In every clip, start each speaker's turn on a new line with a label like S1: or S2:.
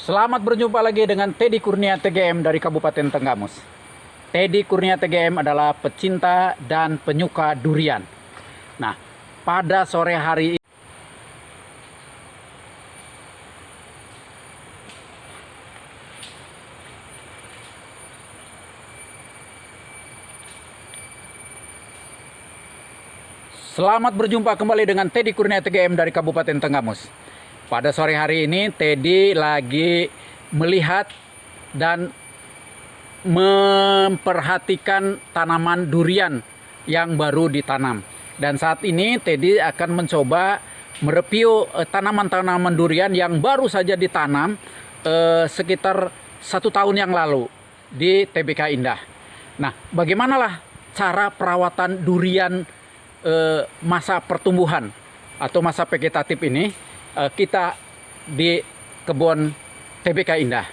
S1: Selamat berjumpa lagi dengan Teddy Kurnia TGM dari Kabupaten Tenggamus. Teddy Kurnia TGM adalah pecinta dan penyuka durian. Nah, pada sore hari ini selamat berjumpa kembali dengan Teddy Kurnia TGM dari Kabupaten Tenggamus. Pada sore hari ini Teddy lagi melihat dan memperhatikan tanaman durian yang baru ditanam. Dan saat ini Teddy akan mencoba mereview tanaman-tanaman durian yang baru saja ditanam sekitar 1 tahun yang lalu di TBK Indah. Nah, bagaimanalah cara perawatan durian masa pertumbuhan atau masa vegetatif ini kita di kebun TBK Indah.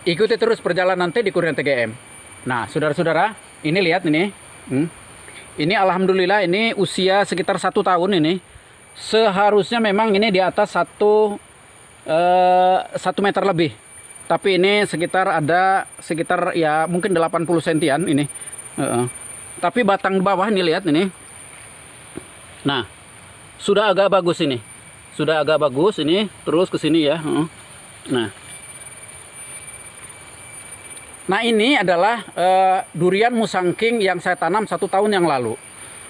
S1: Ikuti terus perjalanan Teddy Kurnia TGM. Nah, saudara-saudara, ini lihat ini. Ini alhamdulillah ini usia sekitar 1 tahun ini. Seharusnya memang ini di atas 1 meter lebih. Tapi ini sekitar ya mungkin 80 sentian ini. Tapi batang bawah ini lihat ini. Nah, sudah agak bagus ini. Sudah agak bagus ini, terus ke sini ya. Nah, ini adalah durian musangking yang saya tanam 1 tahun yang lalu.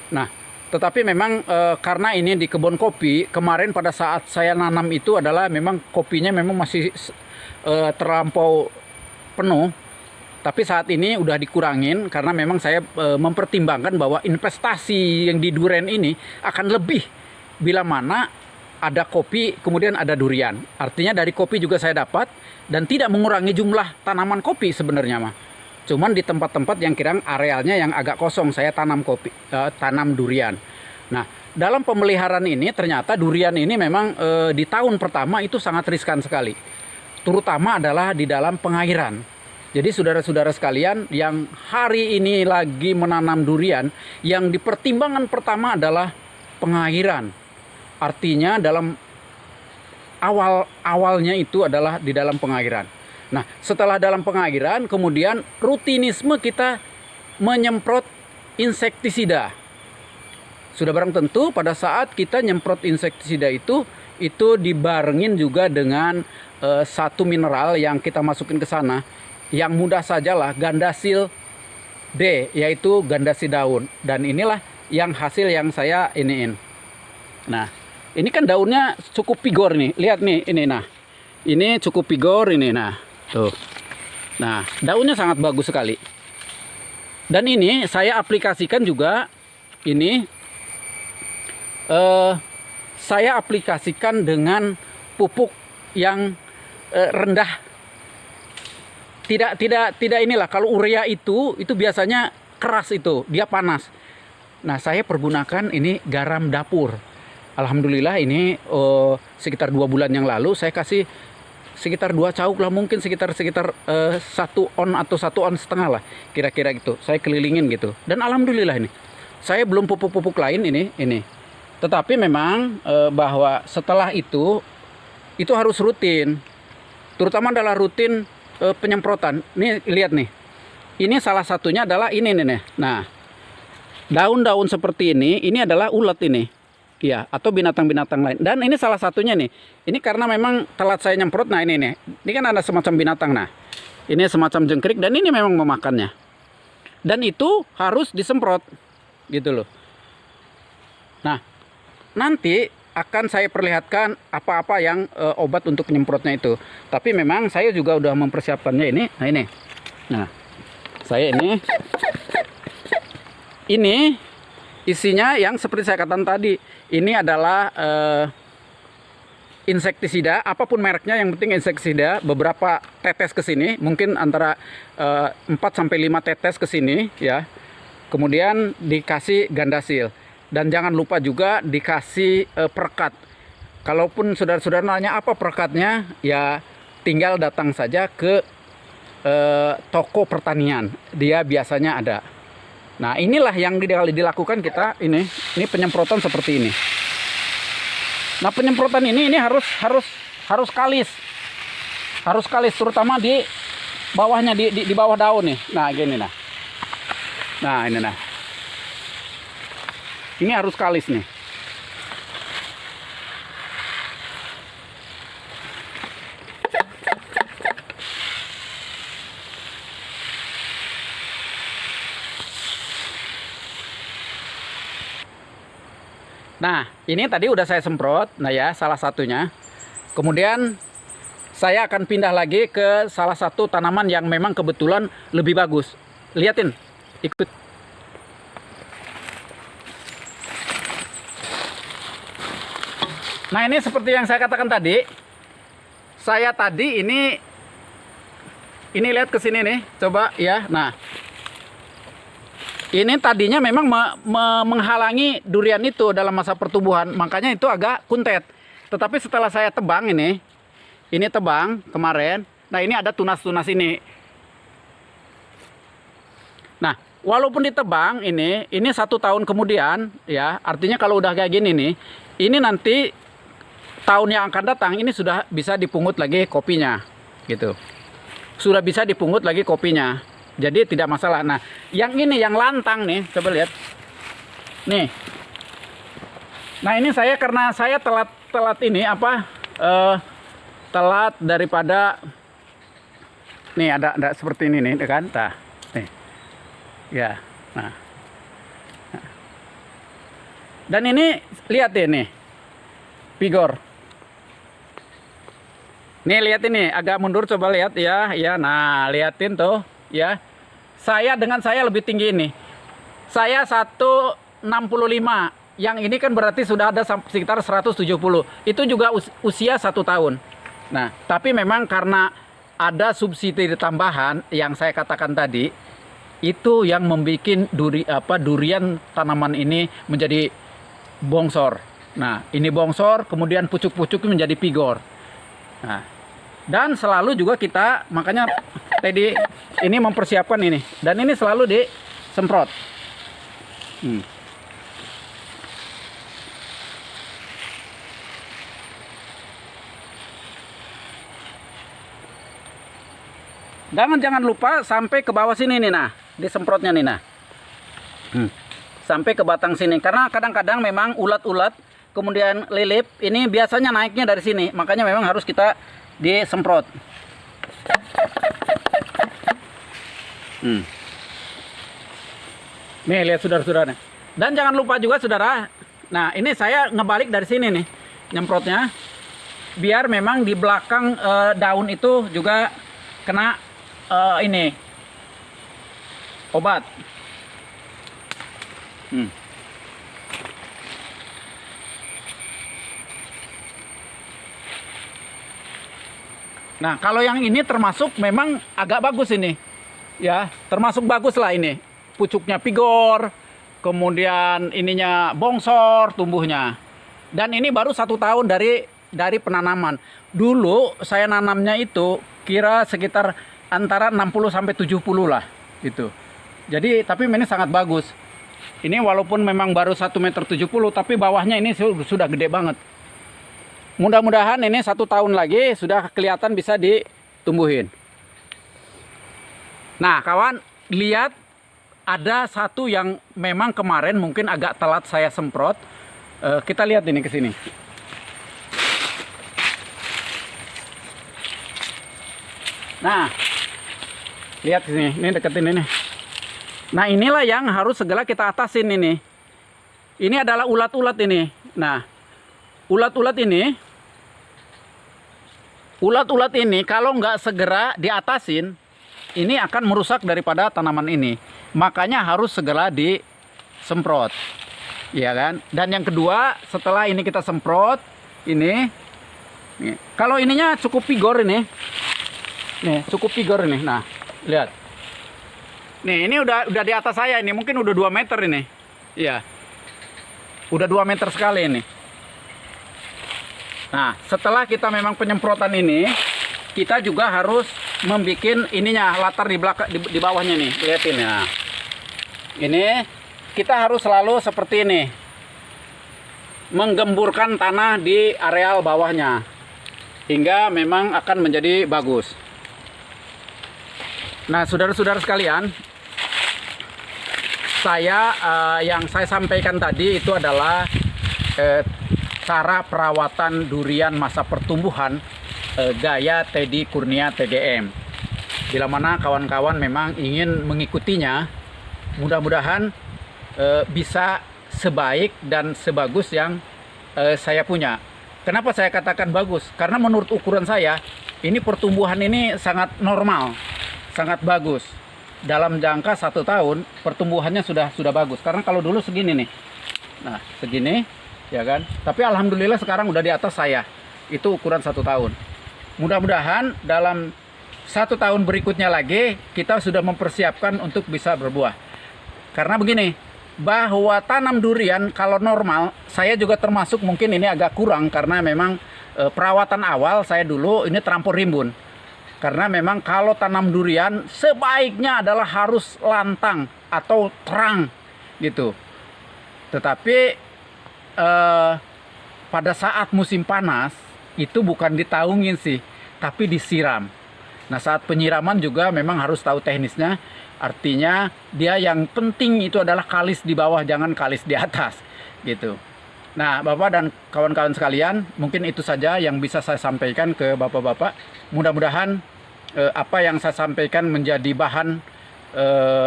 S1: Nah, tetapi memang karena ini di kebun kopi, kemarin pada saat saya nanam itu adalah memang kopinya memang masih terlampau penuh. Tapi saat ini udah dikurangin karena memang saya mempertimbangkan bahwa investasi yang di durian ini akan lebih bila mana ada kopi kemudian ada durian. Artinya dari kopi juga saya dapat dan tidak mengurangi jumlah tanaman kopi sebenarnya mah. Cuman di tempat-tempat yang kira arealnya yang agak kosong saya tanam tanam durian. Nah, dalam pemeliharaan ini ternyata durian ini memang di tahun pertama itu sangat riskan sekali. Terutama adalah di dalam pengairan. Jadi saudara-saudara sekalian yang hari ini lagi menanam durian, yang dipertimbangkan pertama adalah pengairan. Artinya dalam awalnya itu adalah di dalam pengairan. Nah, setelah dalam pengairan kemudian rutinisme kita menyemprot insektisida. Sudah barang tentu pada saat kita nyemprot insektisida itu dibarengin juga dengan satu mineral yang kita masukin ke sana. Yang mudah sajalah Gandasil D, yaitu gandasi daun. Dan inilah yang hasil yang saya iniin. Nah, ini kan daunnya cukup vigor nih. Lihat nih, ini nah. Ini cukup vigor ini nah. Tuh. Nah, daunnya sangat bagus sekali. Dan ini saya aplikasikan juga ini saya aplikasikan dengan pupuk yang rendah. Tidak inilah, kalau urea itu biasanya keras itu, dia panas. Nah, saya pergunakan ini garam dapur. Alhamdulillah ini sekitar 2 bulan yang lalu saya kasih sekitar 2 cauk lah, mungkin sekitar 1 on atau 1,5 on lah kira-kira gitu. Saya kelilingin gitu. Dan alhamdulillah ini saya belum pupuk-pupuk lain ini. Tetapi memang bahwa setelah itu harus rutin. Terutama adalah rutin penyemprotan. Nih lihat nih. Ini salah satunya adalah ini nih. Nah, daun-daun seperti ini adalah ulet ini. Ya, atau binatang-binatang lain. Dan ini salah satunya nih. Ini karena memang telat saya nyemprot. Nah, ini nih. Ini kan ada semacam binatang. Nah, ini semacam jengkrik dan ini memang memakannya. Dan itu harus disemprot. Gitu loh. Nah, nanti akan saya perlihatkan apa-apa yang obat untuk penyemprotnya itu. Tapi memang saya juga udah mempersiapkannya ini. Nah, ini. Nah, saya ini isinya yang seperti saya katakan tadi. Ini adalah insektisida, apapun mereknya, yang penting insektisida. Beberapa tetes ke sini, mungkin antara 4 sampai 5 tetes ke sini ya. Kemudian dikasih Gandasil. Dan jangan lupa juga dikasih perekat. Kalaupun saudara-saudara nanya apa perekatnya, ya tinggal datang saja ke toko pertanian. Dia biasanya ada. Nah, inilah yang dilakukan kita ini penyemprotan seperti ini. Nah, penyemprotan ini harus kalis. Harus kalis, terutama di bawahnya, di bawah daun nih. Nah, gini nah. Nah, ini nah. Ini harus kalis nih. Nah, ini tadi udah saya semprot, nah ya, salah satunya. Kemudian saya akan pindah lagi ke salah satu tanaman yang memang kebetulan lebih bagus. Lihatin, ikut. Nah, ini seperti yang saya katakan tadi. Saya tadi ini lihat ke sini nih, coba ya. Nah, ini tadinya memang menghalangi durian itu dalam masa pertumbuhan, makanya itu agak kuntet. Tetapi setelah saya tebang ini tebang kemarin. Nah, ini ada tunas-tunas ini. Nah, walaupun ditebang ini 1 tahun kemudian ya, artinya kalau udah kayak gini nih, ini nanti tahun yang akan datang ini sudah bisa dipungut lagi kopinya, gitu. Sudah bisa dipungut lagi kopinya. Jadi tidak masalah. Nah, yang ini yang lantang nih, coba lihat. Nih. Nah, ini saya karena saya telat ini apa? Telat daripada nih ada seperti ini nih, kan? Nah, nih. Ya. Nah. Dan ini lihat deh nih. Vigor. Nih lihat ini, agak mundur coba lihat ya. Ya, nah, liatin tuh. Ya, dengan saya lebih tinggi ini. Saya 165. Yang ini kan berarti sudah ada sekitar 170. Itu juga usia 1 tahun. Nah, tapi memang karena ada subsidi tambahan yang saya katakan tadi, itu yang membuat durian tanaman ini menjadi bongsor. Nah, ini bongsor, kemudian pucuk-pucuknya menjadi vigor. Nah, dan selalu juga kita, makanya tadi ini mempersiapkan ini, dan ini selalu disemprot. Jangan lupa sampai ke bawah sini nih, nah, disemprotnya nih, nah, sampai ke batang sini, karena kadang-kadang memang ulat-ulat, kemudian lilip, ini biasanya naiknya dari sini, makanya memang harus kita disemprot. Nih lihat saudara-saudara. Dan jangan lupa juga saudara. Nah, ini saya ngebalik dari sini nih nyemprotnya, biar memang di belakang daun itu juga kena ini obat. Nah, kalau yang ini termasuk memang agak bagus ini. Ya, termasuk bagus lah ini. Pucuknya vigor, kemudian ininya bongsor tumbuhnya. Dan ini baru 1 tahun dari penanaman. Dulu saya nanamnya itu kira sekitar antara 60 sampai 70 lah gitu. Jadi tapi ini sangat bagus. Ini walaupun memang baru 1,70 m, tapi bawahnya ini sudah gede banget. Mudah-mudahan ini 1 tahun lagi sudah kelihatan bisa ditumbuhin. Nah, kawan, lihat ada satu yang memang kemarin mungkin agak telat saya semprot. Kita lihat ini ke sini. Nah, lihat sini, ini deketin ini. Nah, inilah yang harus segera kita atasin ini. Ini adalah ulat-ulat ini. Nah, ulat-ulat ini kalau nggak segera diatasin, ini akan merusak daripada tanaman ini. Makanya harus segera disemprot. Ya kan? Dan yang kedua, setelah ini kita semprot, ini nih, kalau ininya cukup vigor ini. Nih, cukup vigor ini. Nah, lihat. Nih, ini udah di atas saya ini, mungkin udah 2 meter ini. Iya. Udah 2 meter sekali ini. Nah, setelah kita memang penyemprotan ini, kita juga harus membuat ininya latar di belakang di bawahnya nih. Lihatin ya. Ini kita harus selalu seperti ini. Menggemburkan tanah di areal bawahnya. hingga memang akan menjadi bagus. Nah, saudara-saudara sekalian, yang saya sampaikan tadi itu adalah cara perawatan durian masa pertumbuhan gaya Teddy Kurnia TDM. Bila mana kawan-kawan memang ingin mengikutinya, mudah-mudahan bisa sebaik dan sebagus yang saya punya. Kenapa saya katakan bagus? Karena menurut ukuran saya, ini pertumbuhan ini sangat normal, sangat bagus. Dalam jangka 1 tahun, pertumbuhannya sudah bagus. Karena kalau dulu segini nih, nah segini, ya kan. Tapi alhamdulillah sekarang udah di atas saya. Itu ukuran 1 tahun. Mudah-mudahan dalam 1 tahun berikutnya lagi kita sudah mempersiapkan untuk bisa berbuah. Karena begini, bahwa tanam durian kalau normal, saya juga termasuk mungkin ini agak kurang karena memang perawatan awal saya dulu ini terampur rimbun. Karena memang kalau tanam durian sebaiknya adalah harus lantang atau terang gitu. Tetapi pada saat musim panas itu bukan ditaungin sih, tapi disiram. Nah, saat penyiraman juga memang harus tahu teknisnya. Artinya dia yang penting itu adalah kalis di bawah, jangan kalis di atas gitu. Nah, Bapak dan kawan-kawan sekalian, mungkin itu saja yang bisa saya sampaikan ke Bapak-bapak. Mudah-mudahan apa yang saya sampaikan menjadi bahan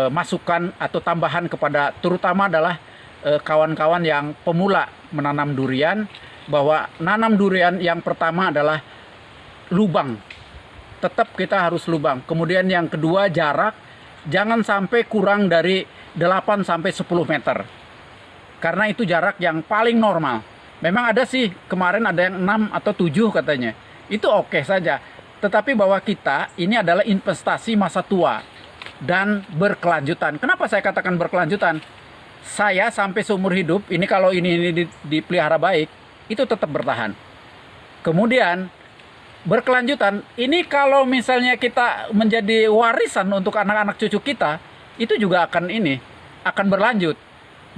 S1: masukan atau tambahan kepada terutama adalah kawan-kawan yang pemula menanam durian, bahwa nanam durian yang pertama adalah lubang. Tetap kita harus lubang. Kemudian yang kedua jarak, jangan sampai kurang dari 8 sampai 10 meter. Karena itu jarak yang paling normal. Memang ada sih, kemarin ada yang 6 atau 7 katanya. Itu oke saja. Tetapi bahwa kita ini adalah investasi masa tua dan berkelanjutan. Kenapa saya katakan berkelanjutan? Saya sampai seumur hidup, ini kalau ini dipelihara baik, itu tetap bertahan. Kemudian berkelanjutan, ini kalau misalnya kita menjadi warisan untuk anak-anak cucu kita, itu juga akan berlanjut.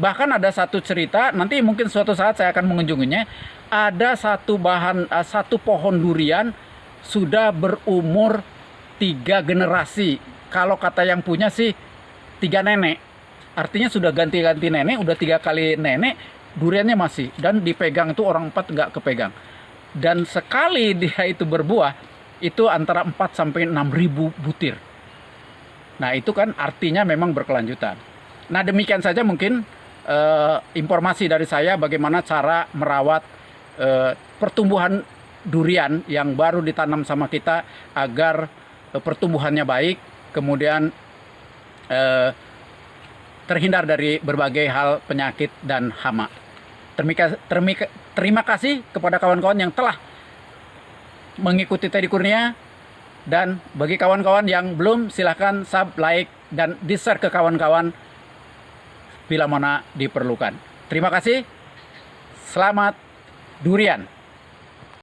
S1: Bahkan ada satu cerita, nanti mungkin suatu saat saya akan mengunjunginya. Ada satu pohon durian sudah berumur 3 generasi. Kalau kata yang punya sih 3 nenek. Artinya sudah ganti-ganti nenek, udah 3 kali nenek, duriannya masih. Dan dipegang itu orang 4 nggak kepegang. Dan sekali dia itu berbuah, itu antara 4 sampai 6 ribu butir. Nah, itu kan artinya memang berkelanjutan. Nah, demikian saja mungkin informasi dari saya bagaimana cara merawat pertumbuhan durian yang baru ditanam sama kita agar pertumbuhannya baik, kemudian terhindar dari berbagai hal penyakit dan hama. Terima kasih kepada kawan-kawan yang telah mengikuti Teddy Kurnia. Dan bagi kawan-kawan yang belum, silahkan sub, like, dan di-share ke kawan-kawan bila mana diperlukan. Terima kasih. Selamat durian.